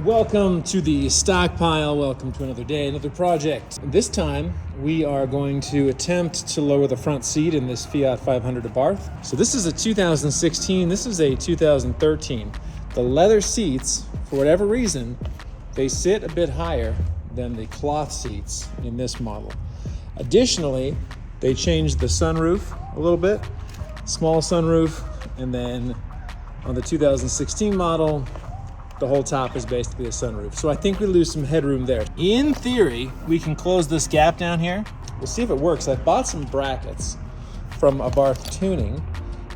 Welcome to the stockpile. Welcome to another day, another project. This time we are going to attempt to lower the front seat in this Fiat 500 Abarth. So this is a 2016, this is a 2013. The leather seats, for whatever reason, they sit a bit higher than the cloth seats in this model. Additionally, they changed the sunroof a little bit, small sunroof, and then on the 2016 model, the whole top is basically a sunroof. So I think we lose some headroom there. In theory, we can close this gap down here. We'll see if it works. I bought some brackets from Abarth Tuning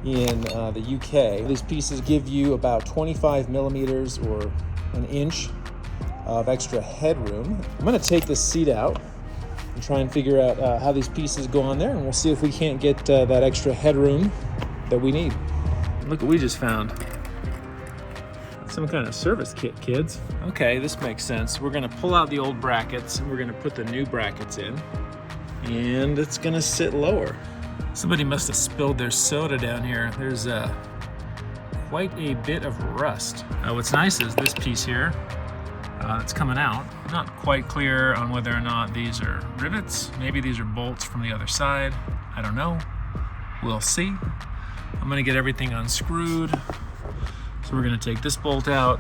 in the UK. These pieces give you about 25 millimeters or an inch of extra headroom. I'm gonna take this seat out and try and figure out how these pieces go on there, and we'll see if we can't get that extra headroom that we need. Look what we just found. Some kind of service kit, kids. Okay, this makes sense. We're gonna pull out the old brackets and we're gonna put the new brackets in, and it's gonna sit lower. Somebody must have spilled their soda down here. There's quite a bit of rust. What's nice is this piece here that's coming out. Not quite clear on whether or not these are rivets. Maybe these are bolts from the other side. I don't know. We'll see. I'm gonna get everything unscrewed. So we're gonna take this bolt out,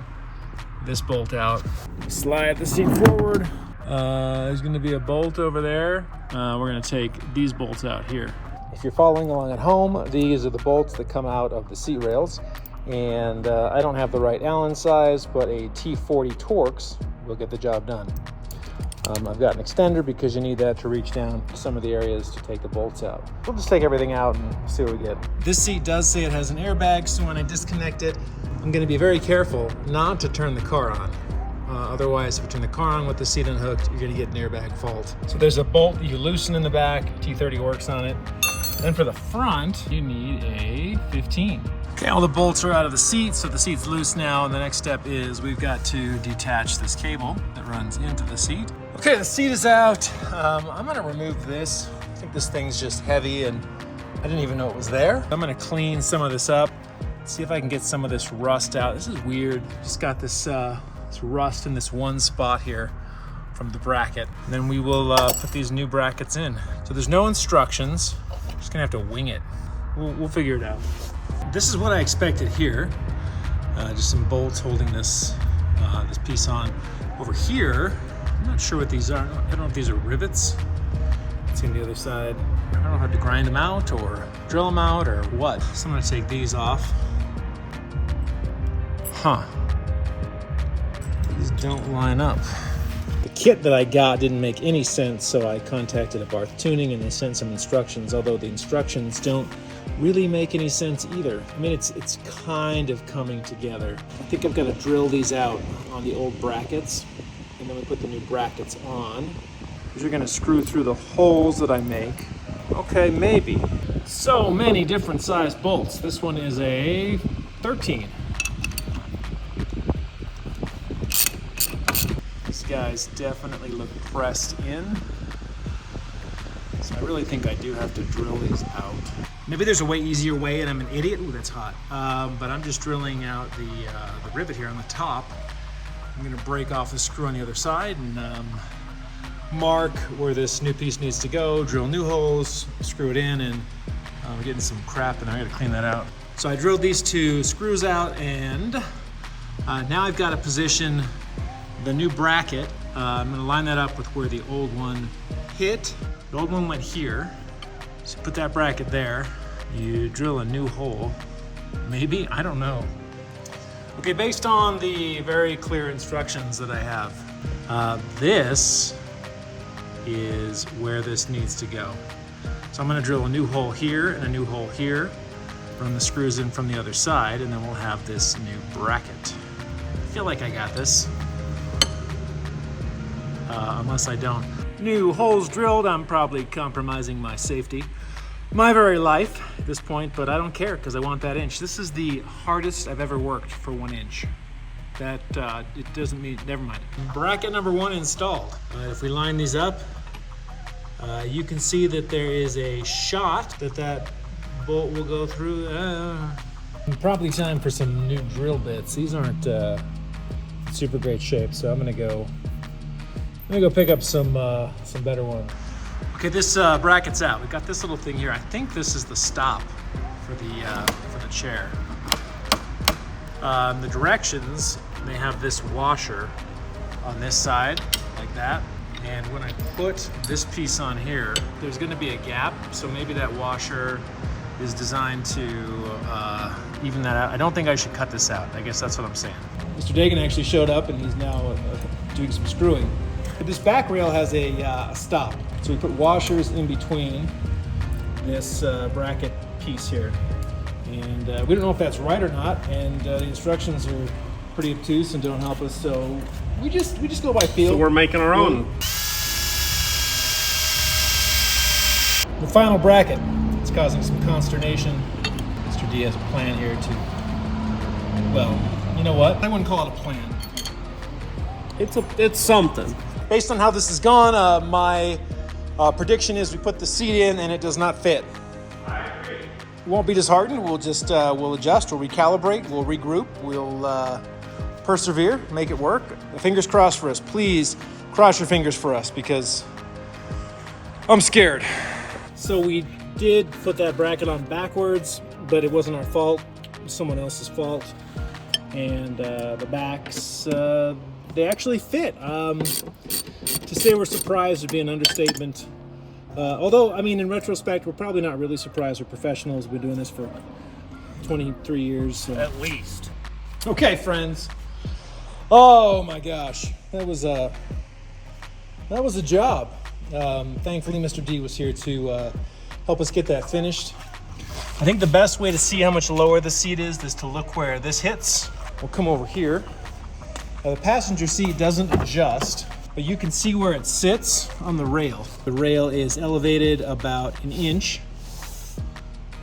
slide the seat forward. There's gonna be a bolt over there. We're gonna take these bolts out here. If you're following along at home, these are the bolts that come out of the seat rails. And I don't have the right Allen size, but a T40 Torx will get the job done. I've got an extender because you need that to reach down to some of the areas to take the bolts out. We'll just take everything out and see what we get. This seat does say it has an airbag, so when I disconnect it, I'm going to be very careful not to turn the car on. Otherwise, if you turn the car on with the seat unhooked, you're going to get an airbag fault. So there's a bolt that you loosen in the back, T30 works on it. Then for the front, you need a 15. Okay, all the bolts are out of the seat, so the seat's loose now, and the next step is we've got to detach this cable that runs into the seat. Okay, the seat is out. I'm gonna remove this. I think this thing's just heavy and I didn't even know it was there. I'm gonna clean some of this up, see if I can get some of this rust out. This is weird. Just got this rust in this one spot here from the bracket. And then we will put these new brackets in. So there's no instructions. Just gonna have to wing it. We'll figure it out. This is what I expected here. Just some bolts holding this piece on. Over here, I'm not sure what these are. I don't know if these are rivets. Let's see on the other side. I don't know if I have to grind them out or drill them out or what. So I'm gonna take these off. These don't line up. The kit that I got didn't make any sense, so I contacted Abarth Tuning and they sent some instructions, although the instructions don't really make any sense either. I mean, it's kind of coming together. I think I've got to drill these out on the old brackets, and then we put the new brackets on. These are going to screw through the holes that I make. Okay, maybe. So many different size bolts. This one is a 13. These guys definitely look pressed in. So I really think I do have to drill these out. Maybe there's a way easier way and I'm an idiot. Ooh, that's hot. But I'm just drilling out the rivet here on the top. I'm gonna break off the screw on the other side and mark where this new piece needs to go, drill new holes, screw it in, and we're getting some crap and I gotta clean that out. So I drilled these two screws out, and now I've got to position the new bracket. I'm gonna line that up with where the old one hit. The old one went here. So put that bracket there. You drill a new hole. Maybe, I don't know. Okay, based on the very clear instructions that I have, this is where this needs to go. So I'm gonna drill a new hole here and a new hole here, run the screws in from the other side, and then we'll have this new bracket. I feel like I got this, unless I don't. New holes drilled, I'm probably compromising my safety, my very life at this point, but I don't care because I want that inch. This is the hardest I've ever worked for 1 inch. That, it doesn't mean, never mind. Bracket number 1 installed. If we line these up, you can see that there is a shot that bolt will go through. Probably time for some new drill bits. These aren't super great shape. So I'm gonna go pick up some better ones. Okay, this bracket's out. We got this little thing here. I think this is the stop for the chair. The directions, they have this washer on this side, like that. And when I put this piece on here, there's gonna be a gap. So maybe that washer is designed to even that out. I don't think I should cut this out. I guess that's what I'm saying. Mr. Dagan actually showed up and he's now doing some screwing. But this back rail has a stop. So we put washers in between this bracket piece here. And we don't know if that's right or not. And the instructions are pretty obtuse and don't help us. So we just go by feel. So we're making our own. The final bracket. It's causing some consternation. Mr. D has a plan here to, well, you know what? I wouldn't call it a plan. It's something. Based on how this has gone, my prediction is we put the seat in and it does not fit. I agree. We won't be disheartened. We'll just we'll adjust, we'll recalibrate, we'll regroup, we'll persevere, make it work. Fingers crossed for us. Please cross your fingers for us because I'm scared. So we did put that bracket on backwards, but it wasn't our fault. It was someone else's fault. And the backs, they actually fit. To say we're surprised would be an understatement. Although, I mean, in retrospect, we're probably not really surprised. We're professionals. We've been doing this for 23 years. So. At least. Okay, friends. Oh my gosh, that was a job. Thankfully, Mr. D was here to help us get that finished. I think the best way to see how much lower the seat is to look where this hits. We'll come over here. The passenger seat doesn't adjust, but you can see where it sits on the rail. The rail is elevated about an inch,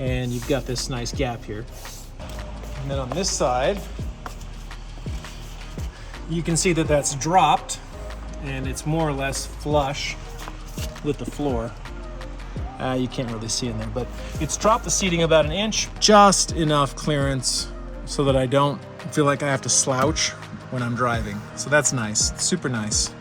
and you've got this nice gap here. And then on this side, you can see that that's dropped, and it's more or less flush with the floor. You can't really see in there, but it's dropped the seating about an inch, just enough clearance so that I don't feel like I have to slouch when I'm driving. So that's nice, super nice.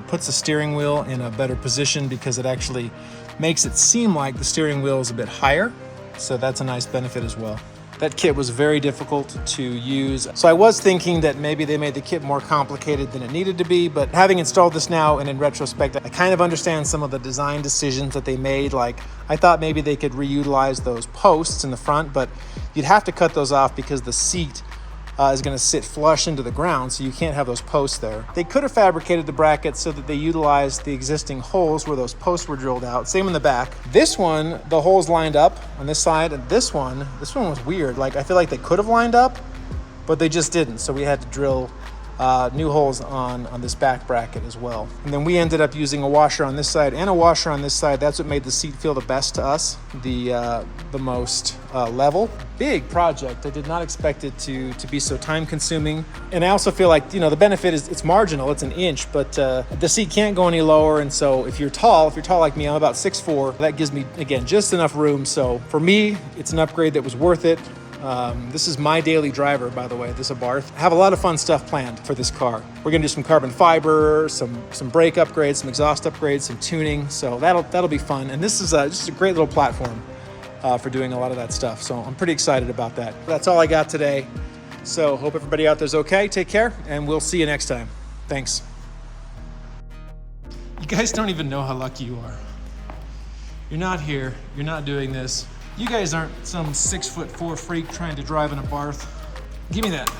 Puts the steering wheel in a better position because it actually makes it seem like the steering wheel is a bit higher. So that's a nice benefit as well. That kit was very difficult to use. So I was thinking that maybe they made the kit more complicated than it needed to be, but having installed this now and in retrospect, I kind of understand some of the design decisions that they made. Like, I thought maybe they could reutilize those posts in the front, but you'd have to cut those off because the seat is going to sit flush into the ground, so you can't have those posts there. They could have fabricated the brackets so that they utilized the existing holes where those posts were drilled out. Same in the back. This one, the holes lined up on this side, and this one was weird. Like, I feel like they could have lined up, but they just didn't. So we had to drill new holes on this back bracket as well. And then we ended up using a washer on this side and a washer on this side. That's what made the seat feel the best to us, the most level. Big project. I did not expect it to be so time consuming. And I also feel like, you know, the benefit is it's marginal, it's an inch, but the seat can't go any lower. And so if you're tall like me, I'm about 6'4", that gives me, again, just enough room. So for me, it's an upgrade that was worth it. This is my daily driver, by the way, this Abarth. I have a lot of fun stuff planned for this car. We're gonna do some carbon fiber, some brake upgrades, some exhaust upgrades, some tuning. So that'll be fun. And this is just a great little platform for doing a lot of that stuff. So I'm pretty excited about that. That's all I got today. So hope everybody out there's okay. Take care, and we'll see you next time. Thanks. You guys don't even know how lucky you are. You're not here. You're not doing this. You guys aren't some 6'4" freak trying to drive an Abarth. Give me that.